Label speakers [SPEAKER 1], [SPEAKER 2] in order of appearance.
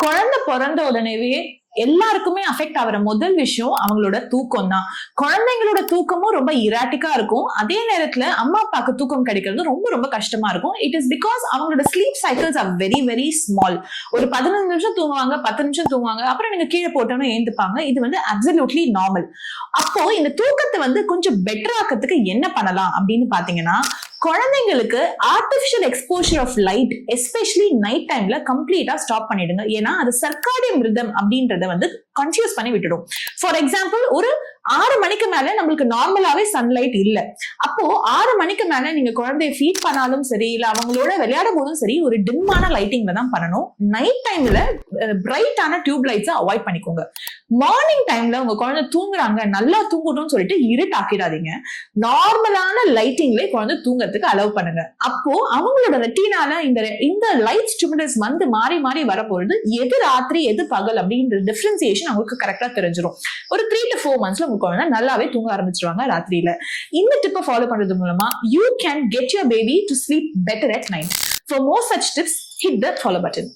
[SPEAKER 1] குழந்தை பிறந்த உடனேவே எல்லாருக்குமே அஃபெக்ட் ஆகிற முதல் விஷயம் அவங்களோட தூக்கம் தான். குழந்தைங்களோட தூக்கமும் ரொம்ப இராட்டிக்கா இருக்கும். அதே நேரத்துல அம்மா அப்பாவுக்கு தூக்கம் கிடைக்கிறது ரொம்ப ரொம்ப கஷ்டமா இருக்கும். இட் இஸ் பிகாஸ் அவங்களோட sleep cycles are very very small. ஒரு 15 நிமிஷம் தூங்குவாங்க, 10 நிமிஷம் தூங்குவாங்க, அப்புறம் நீங்க கீழே போட்டோன்னு ஏந்துப்பாங்க. இது வந்து அப்சல்யூட்லி நார்மல். அப்போ இந்த தூக்கத்தை கொஞ்சம் பெட்டர் ஆக்கிறதுக்கு என்ன பண்ணலாம் அப்படின்னு பாத்தீங்கன்னா, குழந்தைங்களுக்கு artificial exposure of light especially night டைம்ல கம்ப்ளீட்டா ஸ்டாப் பண்ணிடுங்க. ஏன்னா அது சர்க்காடியம் ரிதம் அப்படின்றத கன்ஃபியூஸ் பண்ணி விட்டுடும். ஃபார் எக்ஸாம்பிள், ஒரு 6 மணிக்கு மேல நம்மளுக்கு நார்மலாவே சன்லைட் இல்ல. அப்போ 6 மணிக்கு மேல நீங்க குழந்தைய ஃபீட் பண்ணாலும் சரி, இல்ல அவங்களோட விளையாடும் போதும் சரி, ஒரு டிம்மான லைட்டிங்ல தான் பண்ணணும். நைட் டைம்ல பிரைட்டான டியூப் லைட்ஸ் அவாய்ட் பண்ணிக்கோங்க. மார்னிங் டைம்ல உங்க குழந்தை தூங்குறாங்க, நல்லா தூங்கணும்னு சொல்லிட்டு இருட்டு ஆக்கிடாதீங்க. நார்மலான லைட்டிங்ல குழந்தை தூங்குறதுக்கு அலோவ் பண்ணுங்க. அப்போ அவங்களோட ரெட்டினால இந்த லைட் ஸ்டிமுலஸ் மாறி மாறி வரப்போறது எது ராத்திரி எது பகல் அப்படின்ற டிஃபரன்சியேஷன் அவங்களுக்கு கரெக்டா தெரிஞ்சிடும். ஒரு 3 to 4 monthsல உங்க குழந்தை நல்லாவே தூங்க ஆரம்பிச்சிருவாங்க ராத்திரியில. இந்த டிப்பை ஃபாலோ பண்றது மூலமா you can get your baby to sleep better at night. For more such tips, hit the follow button.